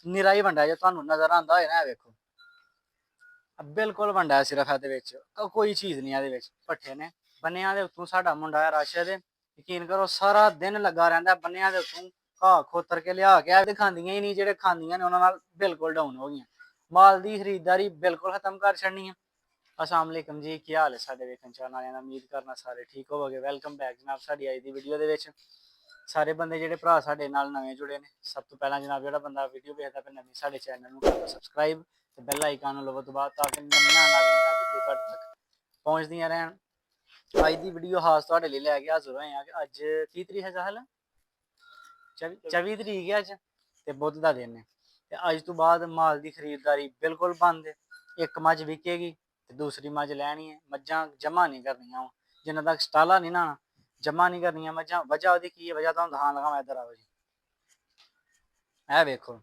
ਨਿਰਾ ਹੀ ਵੰਡਾ ਜੇ ਤੁਹਾਨੂੰ ਨਜ਼ਰ ਆਉਂਦਾ ਹੋਏ ਨਾ, ਇਹ ਵੇਖੋ ਬਿਲਕੁਲ ਵੰਡਾ ਸਿਰਫ ਇਹਦੇ ਵਿੱਚ ਕੋਈ ਚੀਜ਼ ਨਹੀਂ ਇਹਦੇ ਵਿੱਚ। ਭੱਠੇ ਨੇ ਬੰਨਿਆਂ ਦੇ ਉੱਤੋਂ ਸਾਡਾ ਮੁੰਡਾ ਆ ਰਾਸ਼ੇ ਦੇ, ਯਕੀਨ ਕਰੋ ਸਾਰਾ ਦਿਨ ਲੱਗਾ ਰਹਿੰਦਾ ਬੰਨਿਆਂ ਦੇ ਉੱਤੋਂ ਘਾਹ ਖੋਤਰ ਕੇ ਲਿਆ ਕੇ ਇਹ ਖਾਂਦੀਆਂ ਹੀ ਨਹੀਂ, ਜਿਹੜੇ ਖਾਂਦੀਆਂ ਨੇ ਉਹਨਾਂ ਨਾਲ ਬਿਲਕੁਲ ਡਾਊਨ ਹੋ ਗਈਆਂ। ਮਾਲ ਦੀ ਖਰੀਦਦਾਰੀ ਬਿਲकुल खत्म कर छड़नी है। अस्सलाम वालेकुम जी, क्या हाल है साडे वेखण चाहण वालियां दा? उम्मीद करना सारे ठीक होवोगे। वेलकम बैक जनाब साडी अज दी वीडियो दे विच। सारे बंदे जिहड़े भरा साडे नाल नवें जुड़े ने, सब तो पहला जनाब जिहड़ा बंदा वीडियो वेखदा पे नवीं साडे चैनल नूं कर सबसक्राइब ते बैल आइकन लवो दबा ताकि नवीं आने वाली वीडियो तुहाडे तक पहुंचदियां रहन। अज दी वीडियो खास तुहाडे लई लै के हाज़र होए हां कि अज की तरीक है साहल 24 तरीक है अज, ते बुध दा दिन है। अज तो बाद माल की खरीददारी बिल्कुल बंद है। एक मझ विकेगी तो दूसरी मझ लैनी है। मझां जमा नहीं करनियां, जिन्ना तक स्टाला नहीं ना जमा नहीं करनियां मझां। वजह ਉਹਦੀ की है? वजह तो दिखान लगा मैं, इधर आओ जी। ਇਹ ਵੇਖੋ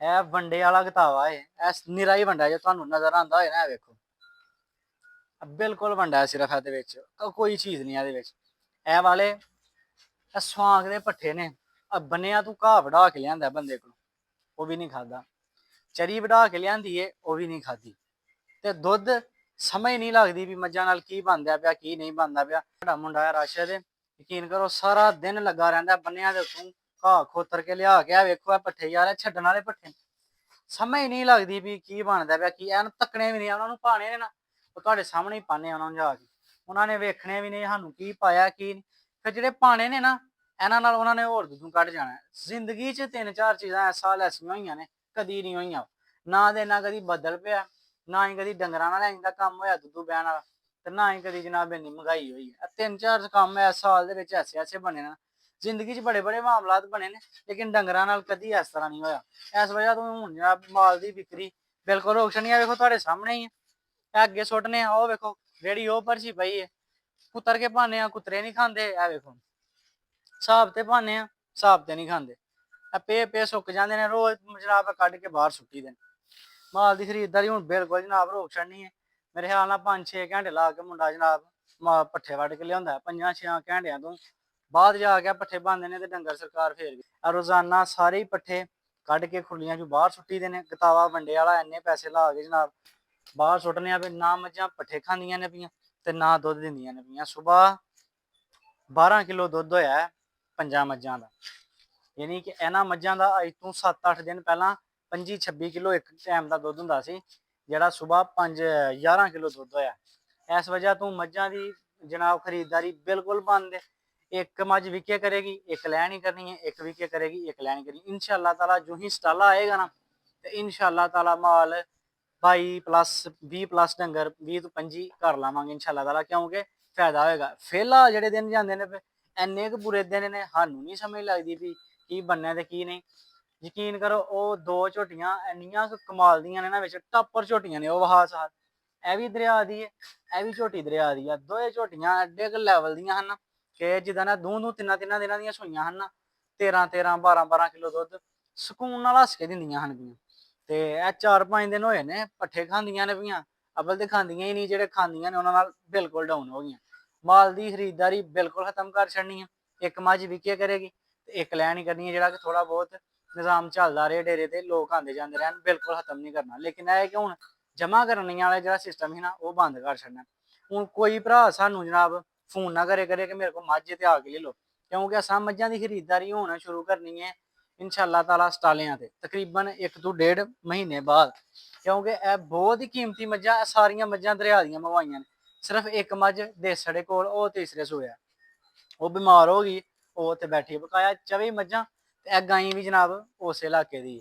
ਇਹ ਵੰਡੇ वाला गतावा है, इस निरा ही वंडा जो ਤੁਹਾਨੂੰ नजर आंदा होए ना, ਇਹ ਵੇਖੋ बिल्कुल वंडा है सिर्फ ਇਹਦੇ ਵਿੱਚ कोई चीज़ नहीं ਇਹਦੇ ਵਿੱਚ। ਇਹ वाले स्वांग ਦੇ पट्ठे ने ਬੰਨਿਆਂ तू घाह वढ़ा के लियांदा बंदे को, वो भी नहीं खाता। चरी वढ़ा के लियांदी है, वो भी नहीं खाती। ते दुध समझ नहीं लगती भी मझां नाल की बनदा पिया की नहीं बनदा पिया। साडा मुंडा है राशे दे, यकीन करो सारा दिन लगा रहिंदा बन्नियां दे उत्तों घाह खोतर के लिया के। वेखो पट्ठे यार छड्डण वाले पट्ठे, समझ नहीं लगती भी की बनदा पिया की। एन तकने भी नहीं, उन्होंने पाने ने ना वो तुहाडे सामने ही पाने उन्होंने जाके, उन्होंने वेखने भी नहीं सानू की पाया की नहीं। फिर जिहड़े पाने ने ना ਇਹਨਾਂ ਨਾਲ ਉਹਨਾਂ ਨੇ ਹੋਰ ਦੁੱਧੂ ਕੱਢ ਜਾਣਾ। ਜ਼ਿੰਦਗੀ 'ਚ 3-4 ਚੀਜ਼ਾਂ ਇਸ ਸਾਲ ਐਸੀਆਂ ਹੋਈਆਂ ਨੇ ਕਦੀ ਨਹੀਂ ਹੋਈਆਂ। ਨਾ ਦੇ ਨਾ ਕਦੀ ਬੱਦਲ ਪਿਆ, ਨਾ ਹੀ ਕਦੀ ਡੰਗਰਾਂ ਨਾਲ ਇੰਦਾ ਕੰਮ ਹੋਇਆ ਦੁੱਧੂ ਬਹਿਣ ਵਾਲਾ, ਤੇ ਨਾ ਹੀ ਕਦੀ ਜਨਾਬ ਇੰਨੀ ਮਹਿੰਗਾਈ ਹੋਈ ਹੈ। 3-4 ਕੰਮ ਇਸ ਸਾਲ ਦੇ ਵਿੱਚ ਐਸੇ ਬਣੇ ਨੇ। ਜ਼ਿੰਦਗੀ 'ਚ ਬੜੇ ਮਾਮਲਾਤ ਬਣੇ ਨੇ, ਲੇਕਿਨ ਡੰਗਰਾਂ ਨਾਲ ਕਦੀ ਇਸ ਤਰ੍ਹਾਂ ਨਹੀਂ ਹੋਇਆ। ਇਸ ਵਜ੍ਹਾ ਤੋਂ ਹੁਣ ਜਨਾਬ ਮਾਲ ਦੀ ਵਿਕਰੀ ਬਿਲਕੁਲ ਰੋਕਣੀ ਆ। ਵੇਖੋ ਤੁਹਾਡੇ ਸਾਹਮਣੇ ਹੀ ਹੈ, ਅੱਗੇ ਸੁੱਟਨੇ ਆ। ਉਹ ਵੇਖੋ ਜਿਹੜੀ ਉਹ ਪਰਚੀ ਪਈ ਹੈ, ਕੁੱਤਰ ਕੇ ਪਾਉਂਦੇ ਆ, ਕੁੱਤਰੇ ਨਹੀਂ ਖਾਂਦੇ। ਇਹ ਵੇਖੋ हिसाब से पाने हिसाब से नहीं खाते, पे सुक जाते हैं। रोज जनाब कढ़ के बाहर सुट्टी दें। माल की खरीददारी हूँ बिल्कुल जनाब रोक छड़नी है। मेरे ख्याल नाल 5-6 घंटे ला के मुंडा जनाब पट्ठे वढ़ के लिया 5-6 घंटिया तो बाद जाके पट्ठे बनते हैं। तो डंगर सरकार फेर गई रोजाना सारे ही पट्ठे कढ़ के खुलियां चू बाहर सुट्टी देने। गतावा वंडे वाला इन्ने पैसे ला के जनाब बाहर सुट्टने ना मझां पट्ठे खांदियां ने पियां ते ना दुध दिंदियां ने पियां। सुबह 12 किलो दुध होया है 5 मझां का, यानी कि इन्हां मझां का अज तो 7-8 दिन पहला 25-26 किलो एक टाइम का दुध हुंदा सी, जिहड़ा सुबह 5-11 किलो दुध होया। इस वजह तो मझां की जनाब खरीददारी बिल्कुल बंद है। एक मझ विके करेगी एक लैनी करनी है, एक विके करेगी एक लैनी करनी। इंशाअल्लाह ताला जो ही स्टाला आएगा ना, तो इंशाअल्लाह ताला माल 22+ 20+ डंगर 20 तो 25 कर लावांगे इंशाअल्लाह ताला, क्योंकि फायदा होएगा। फेला जेह्ड़े दिन जांदे ने ਇੰਨੇ ਕੁ ਬੁਰੇ ਦਿਨ ਨੇ, ਸਾਨੂੰ ਨਹੀਂ ਸਮਝ ਲੱਗਦੀ ਵੀ ਕੀ ਬਣਨਾ ਤੇ ਕੀ ਨਹੀਂ। ਯਕੀਨ ਕਰੋ ਉਹ 2 ਝੋਟੀਆਂ ਇੰਨੀਆਂ ਕੁ ਕਮਾਲ ਦੀਆਂ ਨੇ ਨਾ, ਵਿੱਚ ਟੱਪਰ ਝੋਟੀਆਂ ਨੇ। ਉਹ ਵਹਾ ਸਾਲ ਇਹ ਵੀ ਦਰਿਆ ਦੀ ਹੈ, ਇਹ ਵੀ ਝੋਟੀ ਦਰਿਆ ਦੀ ਆ। ਦੋਏ ਝੋਟੀਆਂ ਐਡੇ ਕੁ ਲੈਵਲ ਦੀਆਂ ਹਨ ਕਿ ਜਿੱਦਾਂ ਨਾ 2 3 ਦਿਨਾਂ ਦੀਆਂ ਸੂਈਆਂ ਹਨ। 13 12 ਕਿਲੋ ਦੁੱਧ ਸਕੂਨ ਨਾਲ ਹੱਸ ਕੇ ਦਿੰਦੀਆਂ ਹਨ ਪਈਆਂ। ਤੇ ਇਹ 4-5 ਦਿਨ ਹੋਏ ਨੇ ਪੱਠੇ ਖਾਂਦੀਆਂ ਨੇ ਪਈਆਂ। ਅਵਲ ਤੇ ਖਾਂਦੀਆਂ ਹੀ ਨਹੀਂ, ਜਿਹੜੇ ਖਾਂਦੀਆਂ ਨੇ ਉਹਨਾਂ ਨਾਲ ਬਿਲਕੁਲ ਡਾਊਨ ਹੋ ਗਈਆਂ। माल की खरीददारी बिल्कुल खत्म कर छड़नी है। एक मझ विके करेगी तो एक लैनी करनी है। जो कि थोड़ा बहुत निज़ाम चलता रहे, डेरे ते लोग आते जाते रहन, बिल्कुल खत्म नहीं करना। लेकिन यह कि हुण जमा करने वाला जो सिस्टम ही ना, वो बंद कर छड़ना। हुण कोई भरा सानू जनाब फोन ना करे कि मेरे को मझ ते आके ले लो, क्योंकि असां मझां की खरीददारी होना शुरू करनी है इंशाअल्लाह ताला स्टालियां ते तकरीबन 1 तो 1.5 महीने बाद। क्योंकि यह बहुत ही कीमती मझां, सारियां मझां दरिया दियां मंगवाइयां ने। सिर्फ एक मझ देसड़े कोल वो तीसरे सूया, वो बीमार हो गई, वो उत्थे बैठी बकाया 24 मझां। ते गाई भी जनाब उस इलाके दी।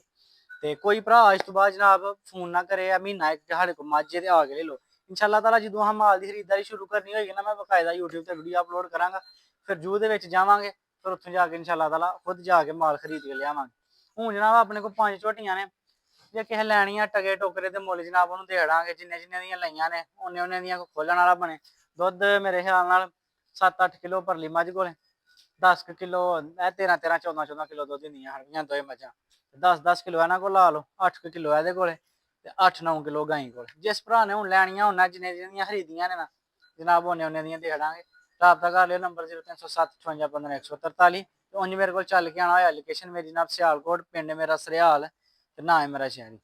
ते कोई भरा इस तो बाद जनाब फोन ना करे महीना एक साढ़े को मझ ते आके ले लो। इंशाअल्लाह ताला जो अस माल की खरीददारी शुरू करनी होगी ना, मैं बकायदा यूट्यूब पर वीडियो अपलोड करांगा। फिर जू दे विच जावांगे, फिर उत्थों जाके इंशाअल्लाह ताला खुद जाके माल खरीद के लियावांगे। हुण जनाब अपने को 5 झोटियां ने, जे किसे लैनियां टके टोकरे ते मुल जनाब उन्होंने दे देंगे। जिन्ने दियां लईयां ने उन्ने दियां खोलन वाला बने। दुध मेरे ख्याल नाल 7-8 किलो परली मझ कोले, 10 किलो 13 14 किलो दुध दिंदियां हन दोए मझां। 10 किलो इन्हां कोल ला लो, 8 किलो इहदे कोले ते 8-9 किलो गाई कोल। जिस भरा ने हुण लैनियां उन्नै जिन्ने दियां खरीदियां ने ना जनाब उन्ने दियां दे देंगे। ਰਾਬਤਾ ਕਰ ਲਿਓ ਨੰਬਰ 0307 55 15 143। ਤੇ ਉਂਝ ਮੇਰੇ ਕੋਲ ਚੱਲ ਕੇ ਆਣਾ ਹੋਇਆ ਲੋਕੇਸ਼ਨ ਮੇਰੀ ਜਨਾਬ ਸਿਆਲਕੋਟ, ਪਿੰਡ ਮੇਰਾ ਸਰਿਆਲ ਤੇ ਨਾਂ ਹੈ ਮੇਰਾ ਸ਼ਹਿਰੀ।